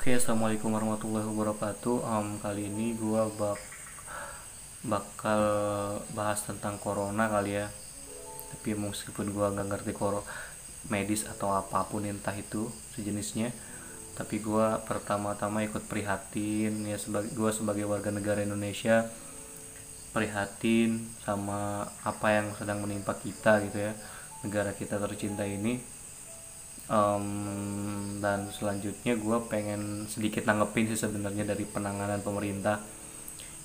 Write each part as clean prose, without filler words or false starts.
Oke, assalamualaikum warahmatullahi wabarakatuh. Kali ini gue bakal bahas tentang corona kali ya. Tapi meskipun gue nggak ngerti medis atau apapun entah itu sejenisnya, tapi gue pertama-tama ikut prihatin ya, sebagai warga negara Indonesia, prihatin sama apa yang sedang menimpa kita gitu ya, negara kita tercinta ini. Dan selanjutnya gue pengen sedikit nanggepin sih sebenarnya dari penanganan pemerintah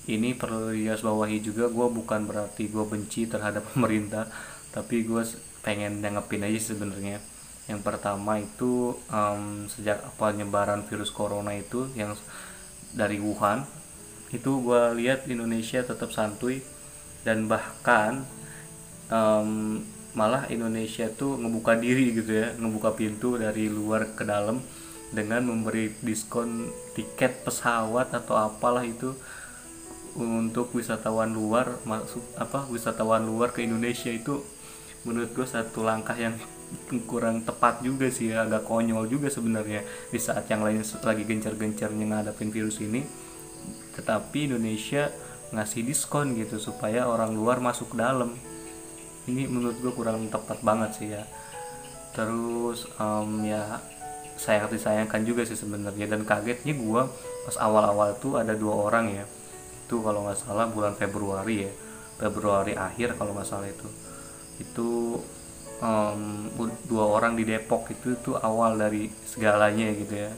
ini. Perlu digarisbawahi juga, gue bukan berarti gue benci terhadap pemerintah, tapi gue pengen nanggepin aja sebenarnya. Yang pertama itu, sejak penyebaran virus corona itu yang dari Wuhan, itu gue lihat Indonesia tetap santuy, dan bahkan malah Indonesia tuh ngebuka diri gitu ya, ngebuka pintu dari luar ke dalam dengan memberi diskon tiket pesawat atau apalah itu untuk wisatawan luar wisatawan luar ke Indonesia. Itu menurut gue satu langkah yang kurang tepat juga sih ya, agak konyol juga sebenarnya di saat yang lain lagi gencar-gencarnya ngadapin virus ini, tetapi Indonesia ngasih diskon gitu supaya orang luar masuk ke dalam. Ini menurut gue kurang tepat banget sih ya. Terus ya sayang disayangkan juga sih sebenarnya, dan kagetnya gue pas awal-awal tuh ada dua orang ya, itu kalau nggak salah bulan Februari ya, Februari akhir kalau nggak salah itu dua orang di Depok. Itu awal dari segalanya gitu ya,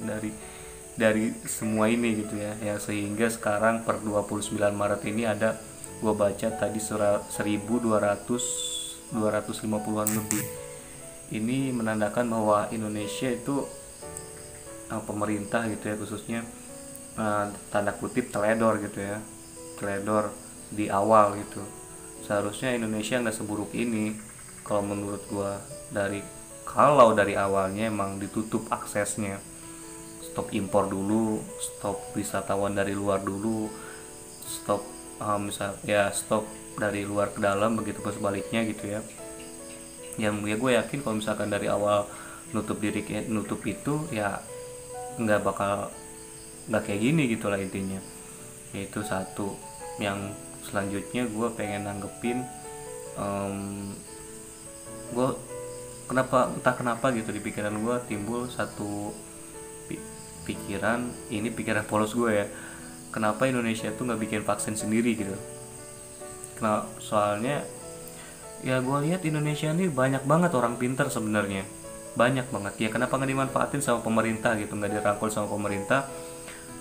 dari semua ini gitu ya, yang sehingga sekarang per 29 Maret ini ada, gue baca tadi 1.250-an lebih. Ini menandakan bahwa Indonesia itu, pemerintah gitu ya khususnya, tanda kutip teledor gitu ya, teledor di awal gitu. Seharusnya Indonesia nggak seburuk ini kalau menurut gue. Kalau dari awalnya emang ditutup aksesnya, stop impor dulu, stop wisatawan dari luar dulu, stop stop dari luar ke dalam, begitu pun sebaliknya gitu ya. Yang ya gue yakin kalau misalkan dari awal nutup itu ya nggak kayak gini gitulah intinya. Yaitu satu. Yang selanjutnya gue pengen nanggepin, gue entah kenapa gitu di pikiran gue timbul satu pikiran polos gue ya, kenapa Indonesia tuh nggak bikin vaksin sendiri gitu. Soalnya ya gue lihat Indonesia ini banyak banget orang pintar sebenarnya, banyak banget ya. Kenapa nggak dimanfaatin sama pemerintah gitu, nggak dirangkul sama pemerintah?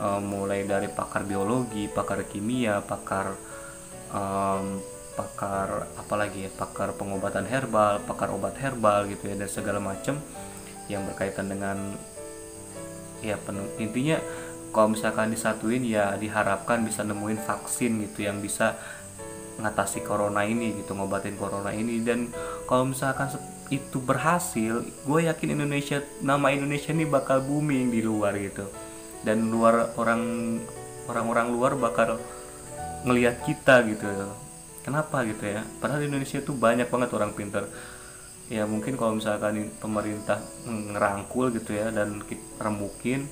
Mulai dari pakar biologi, pakar kimia, pakar apalagi ya, pakar pengobatan herbal, pakar obat herbal gitu ya, dan segala macam yang berkaitan dengan ya intinya kalau misalkan disatuin ya diharapkan bisa nemuin vaksin gitu yang bisa ngatasi corona ini gitu, ngobatin corona ini. Dan kalau misalkan itu berhasil, gue yakin nama Indonesia ini bakal booming di luar gitu, dan orang-orang luar bakal ngelihat kita gitu. Kenapa gitu ya, padahal Indonesia tuh banyak banget orang pintar ya. Mungkin kalau misalkan pemerintah ngerangkul gitu ya dan rembukin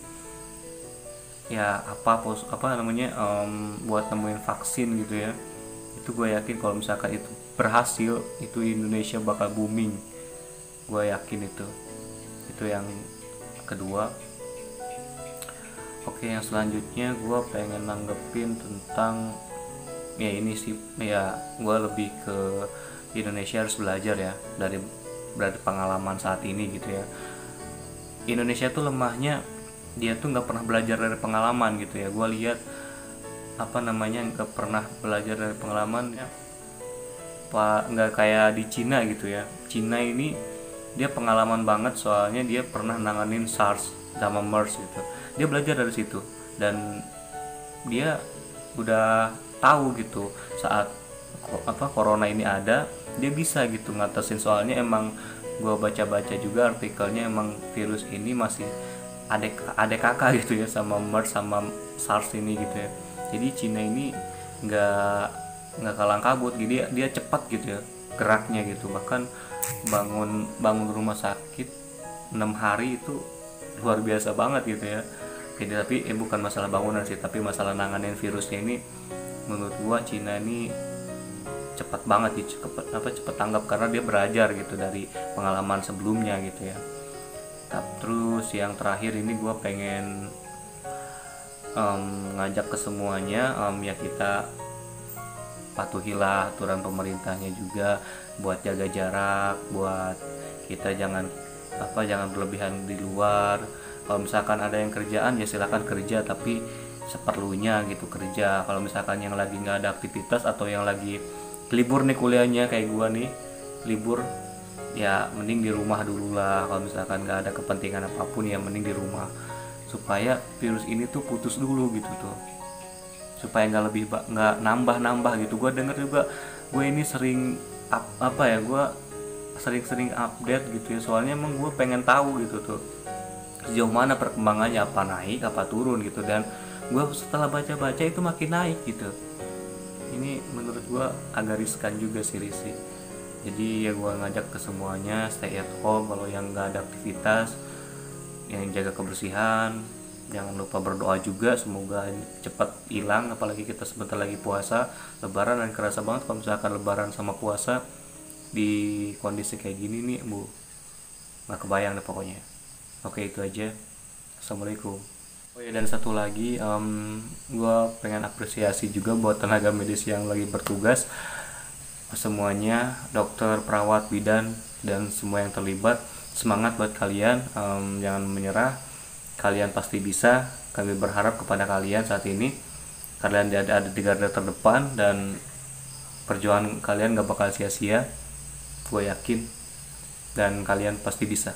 ya buat nemuin vaksin gitu ya, itu gue yakin kalau misalkan itu berhasil, itu Indonesia bakal booming. Gue yakin itu yang kedua. Oke, yang selanjutnya gue pengen nanggepin tentang ya ini sih ya, gue lebih ke Indonesia harus belajar ya dari pengalaman saat ini gitu ya. Indonesia tuh lemahnya dia tuh nggak pernah belajar dari pengalaman gitu ya. Gue lihat nggak pernah belajar dari pengalaman ya, nggak kayak di Cina gitu ya. Cina ini dia pengalaman banget, soalnya dia pernah nanganin SARS sama MERS gitu. Dia belajar dari situ, dan dia udah tahu gitu saat corona ini ada, dia bisa gitu ngatasin. Soalnya emang gue baca-baca juga artikelnya, emang virus ini masih adek kakak gitu ya sama MERS sama SARS ini gitu ya. Jadi Cina ini nggak kalang kabut, jadi dia cepat gitu ya geraknya gitu. Bahkan bangun rumah sakit 6 hari itu luar biasa banget gitu ya. Jadi tapi bukan masalah bangunan sih, tapi masalah nanganin virusnya ini menurut gua Cina ini cepat banget gitu, cepat tanggap karena dia belajar gitu dari pengalaman sebelumnya gitu ya. Terus yang terakhir ini gua pengen ngajak ke semuanya, ya kita patuhilah aturan pemerintahnya juga buat jaga jarak, buat kita jangan berlebihan di luar. Kalau misalkan ada yang kerjaan ya silakan kerja, tapi seperlunya gitu kerja. Kalau misalkan yang lagi nggak ada aktivitas atau yang lagi libur nih kuliahnya kayak gua nih libur, ya mending di rumah dulu lah. Kalau misalkan nggak ada kepentingan apapun ya mending di rumah, supaya virus ini tuh putus dulu gitu tuh, supaya nggak nambah gitu. Gue denger juga, gue ini sering gue sering update gitu ya, soalnya emang gue pengen tahu gitu tuh sejauh mana perkembangannya, apa naik apa turun gitu. Dan gue setelah baca-baca itu makin naik gitu. Ini menurut gue agak riskan juga sih Risi. Jadi ya gue ngajak ke semuanya stay at home, kalau yang nggak ada aktivitas yang jaga kebersihan. Jangan lupa berdoa juga semoga cepat hilang, apalagi kita sebentar lagi puasa lebaran, dan kerasa banget kalau misalkan lebaran sama puasa di kondisi kayak gini nih nggak kebayang deh pokoknya. Oke, itu aja. Assalamualaikum. Oh ya, dan satu lagi, gue pengen apresiasi juga buat tenaga medis yang lagi bertugas semuanya, dokter, perawat, bidan, dan semua yang terlibat. Semangat buat kalian, jangan menyerah, kalian pasti bisa. Kami berharap kepada kalian saat ini, kalian ada di garda terdepan dan perjuangan kalian gak bakal sia-sia, gue yakin, dan kalian pasti bisa.